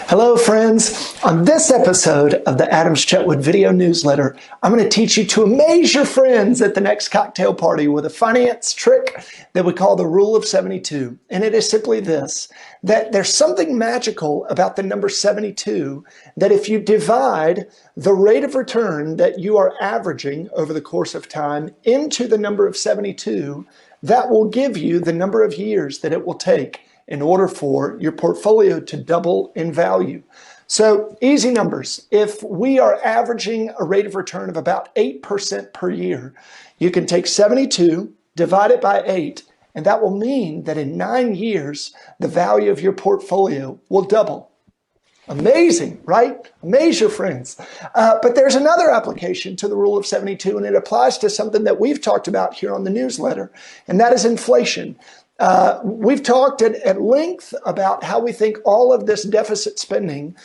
Hello friends, on this episode of the Adams Chetwood video newsletter, I'm going to teach you to amaze your friends at the next cocktail party with a finance trick that we call the Rule of 72. And it is simply this, that there's something magical about the number 72, that if you divide the rate of return that you are averaging over the course of time into the number of 72, that will give you the number of years that it will take in order for your portfolio to double in value. So easy numbers. If we are averaging a rate of return of about 8% per year, you can take 72, divide it by 8, and that will mean that in 9 years, the value of your portfolio will double. Amazing, right? Amaze your friends. But there's another application to the Rule of 72, and it applies to something that we've talked about here on the newsletter, and that is inflation. We've talked at length about how we think all of this deficit spending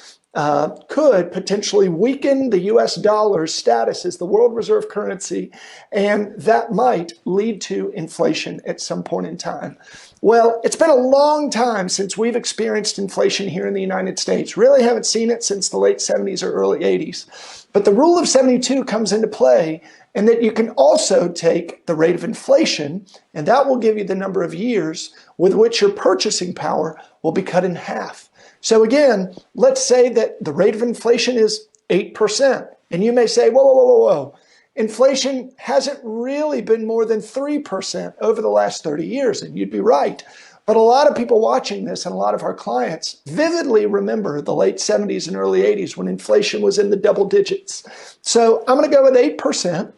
could potentially weaken the US dollar's status as the world reserve currency, and that might lead to inflation at some point in time. Well, it's been a long time since we've experienced inflation here in the United States. Really haven't seen it since the late 70s or early 80s. But the Rule of 72 comes into play, and that you can also take the rate of inflation, and that will give you the number of years with which your purchasing power will be cut in half. So again, let's say that the rate of inflation is 8%. And you may say, whoa. Inflation hasn't really been more than 3% over the last 30 years, and you'd be right. But a lot of people watching this and a lot of our clients vividly remember the late 70s and early 80s when inflation was in the double digits. So I'm going to go with 8%.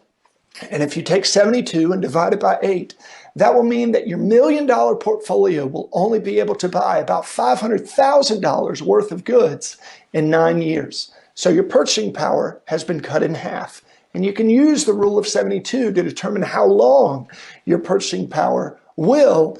And if you take 72 and divide it by 8, that will mean that your $1 million portfolio will only be able to buy about $500,000 worth of goods in 9 years. So your purchasing power has been cut in half. And you can use the Rule of 72 to determine how long your purchasing power will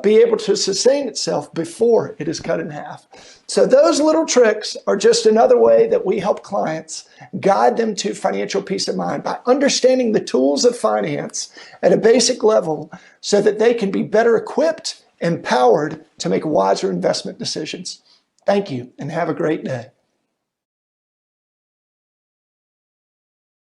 be able to sustain itself before it is cut in half. So those little tricks are just another way that we help clients guide them to financial peace of mind by understanding the tools of finance at a basic level so that they can be better equipped, empowered to make wiser investment decisions. Thank you and have a great day.